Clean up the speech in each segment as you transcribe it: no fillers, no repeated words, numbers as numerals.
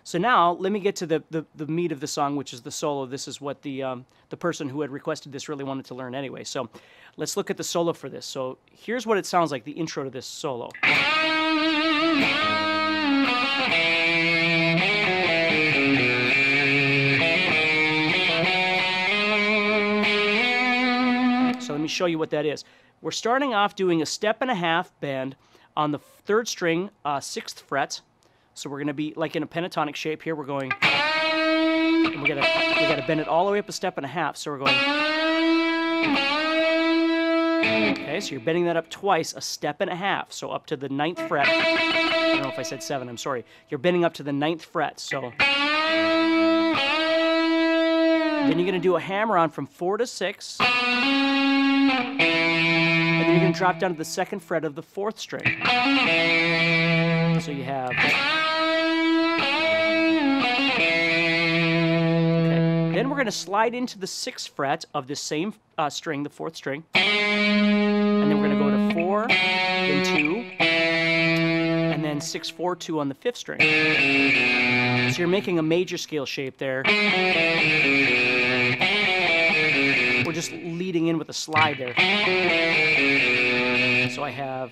So now let me get to the meat of the song, which is the solo. This is what the person who had requested this really wanted to learn anyway. So let's look at the solo for this. So here's what it sounds like, the intro to this solo. So let me show you what that is. We're starting off doing a 1.5 bend on the 3rd string, 6th fret. So we're going to be like in a pentatonic shape here. We're going, and we gotta bend it all the way up a 1.5. So we're going. Okay, so you're bending that up twice, a 1.5. So up to the 9th fret. I don't know if I said 7. I'm sorry. You're bending up to the 9th fret. So then you're going to do a hammer-on from 4 to 6. And then you're going to drop down to the 2nd fret of the 4th string. So you have. Okay. Then we're going to slide into the 6th fret of this same string, the 4th string. And then we're going to go to 4, then 2, and then 6, 4, 2 on the 5th string. So you're making a major scale shape there. We're just leading in with a slide there. So I have.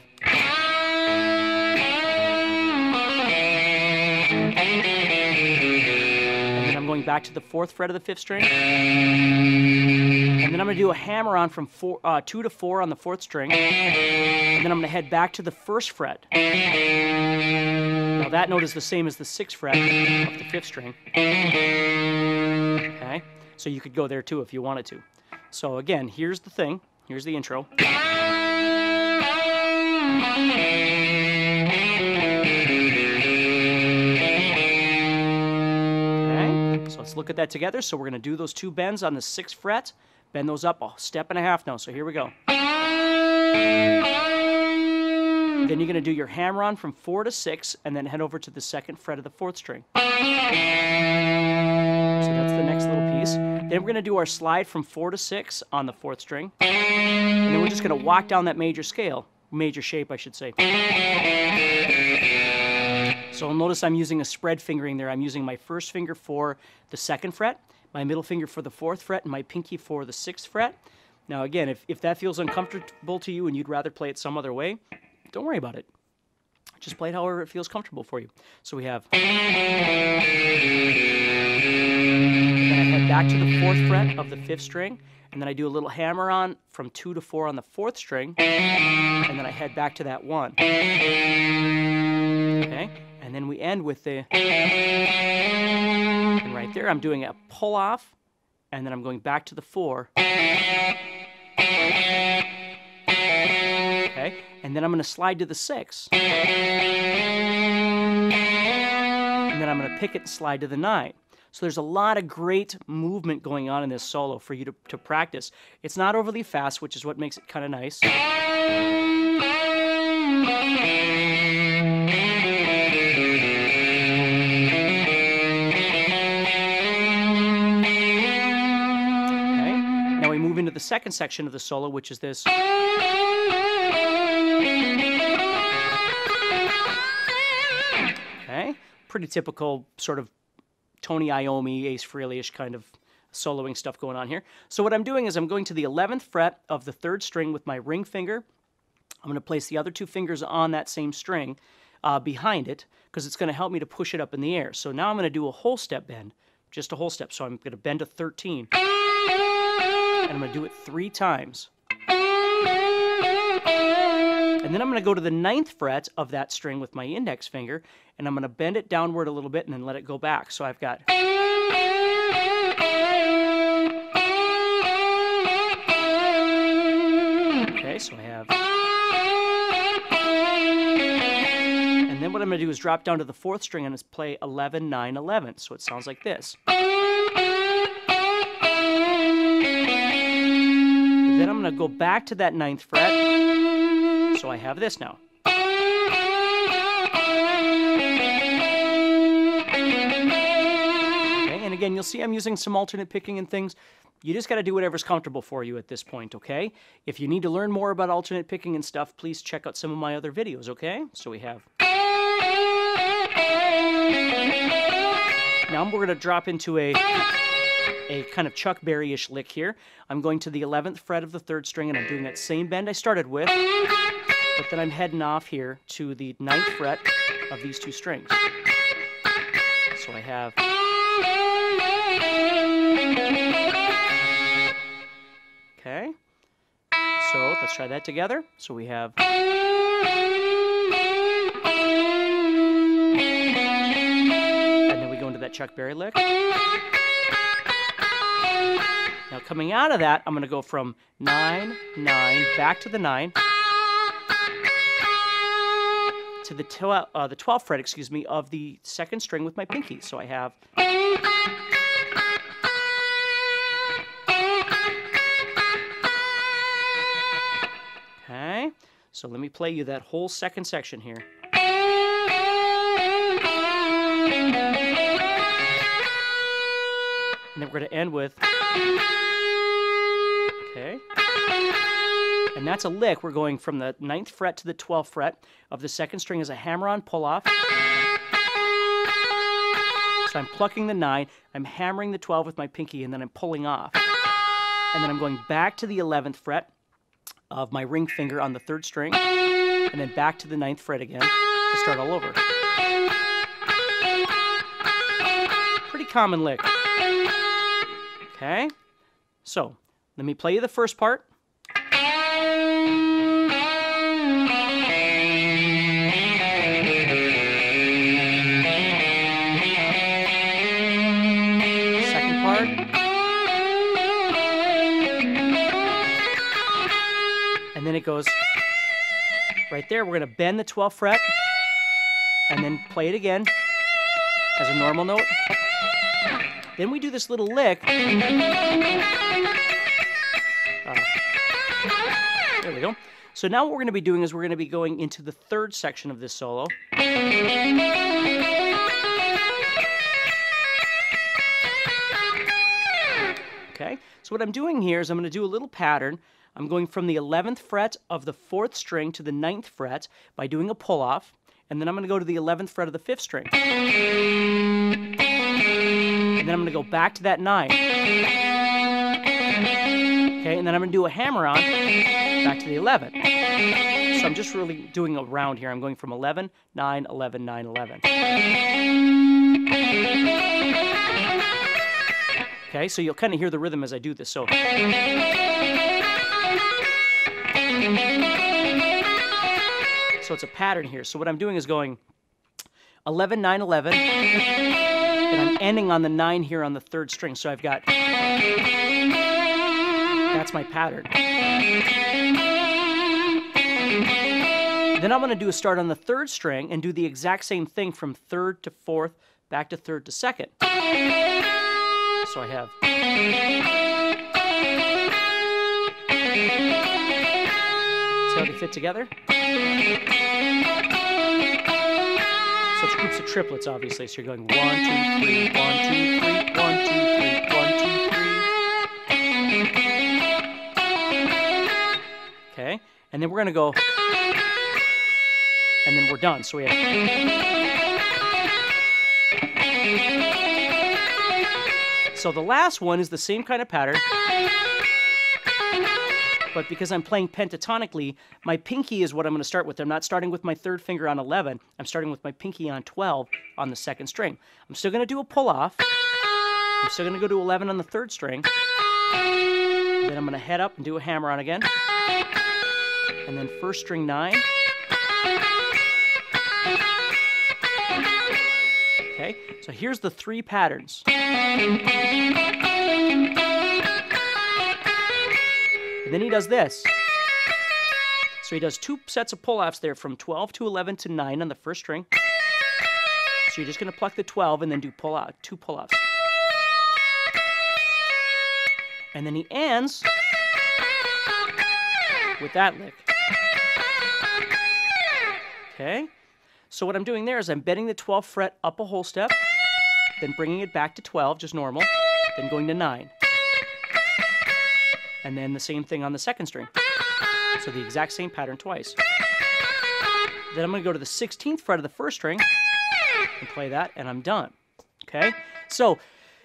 And then I'm going back to the 4th fret of the 5th string. And then I'm going to do a hammer-on from 2 to 4 on the 4th string. And then I'm going to head back to the 1st fret. Now that note is the same as the 6th fret of the 5th string. Okay, so you could go there too if you wanted to. So again, here's the thing. Here's the intro. Okay, so let's look at that together. So we're going to do those 2 bends on the 6th fret. Bend those up a 1.5 now. So here we go. Then you're going to do your hammer-on from 4 to 6, and then head over to the 2nd fret of the 4th string. So that's the next little piece. Then we're going to do our slide from 4 to 6 on the 4th string. And then we're just going to walk down that major scale. Major shape, I should say. So notice I'm using a spread fingering there. I'm using my first finger for the 2nd fret, my middle finger for the 4th fret, and my pinky for the 6th fret. Now again, if that feels uncomfortable to you and you'd rather play it some other way, don't worry about it. Just play it however it feels comfortable for you. So we have. And then I head back to the 4th fret of the 5th string, and then I do a little hammer-on from 2 to 4 on the 4th string, and then I head back to that 1. Okay, and then we end with the. And right there, I'm doing a pull-off, and then I'm going back to the 4. Okay, and then I'm going to slide to the 6. And then I'm going to pick it and slide to the 9. So there's a lot of great movement going on in this solo for you to practice. It's not overly fast, which is what makes it kind of nice. Okay, now we move into the 2nd section of the solo, which is this. Okay, pretty typical sort of Tony Iommi, Ace Frehley-ish kind of soloing stuff going on here. So what I'm doing is I'm going to the 11th fret of the 3rd string with my ring finger. I'm going to place the other 2 fingers on that same string behind it because it's going to help me to push it up in the air. So now I'm going to do a whole step bend, just a whole step. So I'm going to bend to 13. And I'm going to do it 3 times. And then I'm going to go to the 9th fret of that string with my index finger, and I'm going to bend it downward a little bit and then let it go back. So I've got. Okay, so I have. And then what I'm going to do is drop down to the 4th string and just play 11, 9, 11. So it sounds like this. Then I'm going to go back to that 9th fret. So I have this now. Okay, and again, you'll see I'm using some alternate picking and things. You just got to do whatever's comfortable for you at this point, okay? If you need to learn more about alternate picking and stuff, please check out some of my other videos, okay? So we have. Now we're going to drop into a kind of Chuck Berry-ish lick here. I'm going to the 11th fret of the 3rd string, and I'm doing that same bend I started with, but then I'm heading off here to the 9th fret of these 2 strings. So I have... Okay, so let's try that together. So we have... And then we go into that Chuck Berry lick. Now coming out of that, I'm going to go from 9, 9, back to the 9, to the 12th fret, excuse me, of the 2nd string with my pinky. So I have... Okay, so let me play you that whole 2nd section here. And then we're going to end with... Okay. And that's a lick. We're going from the 9th fret to the 12th fret of the 2nd string as a hammer-on pull-off. So I'm plucking the 9, I'm hammering the 12 with my pinky, and then I'm pulling off. And then I'm going back to the 11th fret of my ring finger on the 3rd string, and then back to the 9th fret again to start all over. Pretty common lick. Okay, so let me play you the first part. Second part. And then it goes right there. We're going to bend the 12th fret and then play it again as a normal note. Then we do this little lick. There we go. So now what we're going to be doing is we're going to be going into the 3rd section of this solo. Okay, so what I'm doing here is I'm going to do a little pattern. I'm going from the 11th fret of the 4th string to the 9th fret by doing a pull-off, and then I'm going to go to the 11th fret of the 5th string. And then I'm going to go back to that 9. Okay, and then I'm going to do a hammer-on back to the 11. So I'm just really doing a round here. I'm going from 11, 9, 11, 9, 11. Okay, so you'll kind of hear the rhythm as I do this. So it's a pattern here. So what I'm doing is going 11, 9, 11, and I'm ending on the 9 here on the 3rd string. So I've got, that's my pattern. Then I'm going to do a start on the 3rd string and do the exact same thing from 3rd to 4th, back to 3rd to 2nd. So I have... See how they fit together? So it's groups of triplets, obviously. So you're going 1, 2, 3, 1, 2, 3, 1, 2, 3, 1, 2, 3. Okay, and then we're going to go, and then we're done. So we have... So the last one is the same kind of pattern, but because I'm playing pentatonically, my pinky is what I'm going to start with. I'm not starting with my 3rd finger on 11. I'm starting with my pinky on 12 on the 2nd string. I'm still going to do a pull-off. I'm still going to go to 11 on the 3rd string. Then I'm going to head up and do a hammer-on again. And then 1st string 9. Okay, so here's the 3 patterns. And then he does this. So he does 2 sets of pull-offs there from 12 to 11 to 9 on the 1st string. So you're just going to pluck the 12 and then do 2 pull-offs. And then he ends with that lick. Okay? So what I'm doing there is I'm bending the 12th fret up a whole step, then bringing it back to 12, just normal, then going to 9. And then the same thing on the 2nd string. So the exact same pattern twice. Then I'm going to go to the 16th fret of the 1st string and play that, and I'm done. Okay, so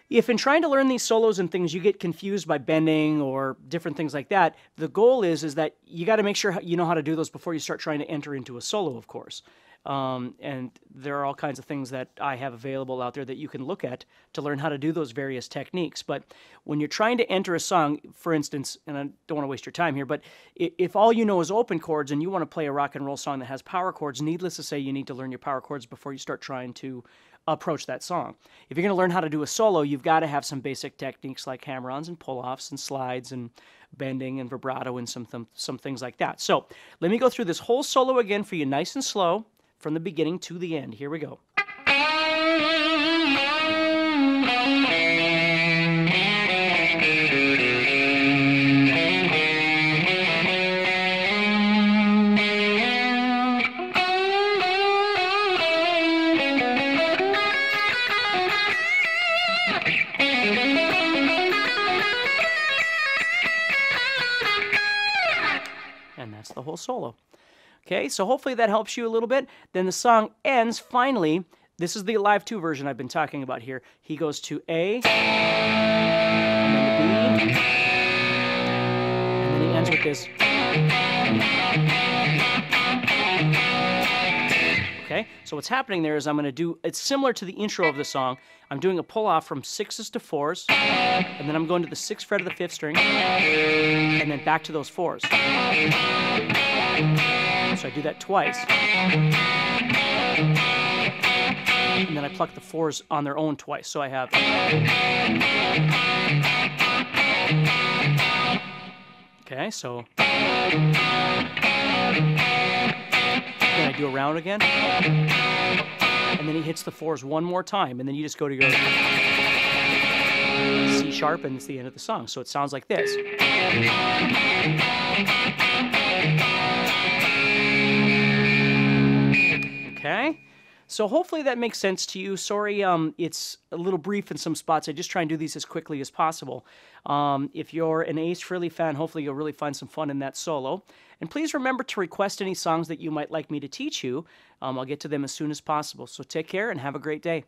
if in trying to learn these solos and things you get confused by bending or different things like that, the goal is that you got to make sure you know how to do those before you start trying to enter into a solo, of course. And there are all kinds of things that I have available out there that you can look at to learn how to do those various techniques. But when you're trying to enter a song, for instance, and I don't want to waste your time here, but if all you know is open chords and you want to play a rock and roll song that has power chords, needless to say, you need to learn your power chords before you start trying to approach that song. If you're going to learn how to do a solo, you've got to have some basic techniques like hammer-ons and pull-offs and slides and bending and vibrato and some things like that. So let me go through this whole solo again for you nice and slow from the beginning to the end. Here we go. And that's the whole solo. Okay, so hopefully that helps you a little bit. Then the song ends finally. This is the Live 2 version I've been talking about here. He goes to A, and then the B, and then he ends with this. Okay, so what's happening there is I'm going to do, it's similar to the intro of the song. I'm doing a pull-off from 6s to 4s, and then I'm going to the 6th fret of the 5th string, and then back to those 4s. So I do that twice. And then I pluck the 4s on their own twice. So I have... Okay, so... Then I do a round again. And then he hits the 4s one more time. And then you just go to your C sharp, and it's the end of the song. So it sounds like this. Okay, so hopefully that makes sense to you. Sorry, it's a little brief in some spots. I just try and do these as quickly as possible. If you're an Ace Frehley fan, hopefully you'll really find some fun in that solo. And please remember to request any songs that you might like me to teach you. I'll get to them as soon as possible. So take care and have a great day.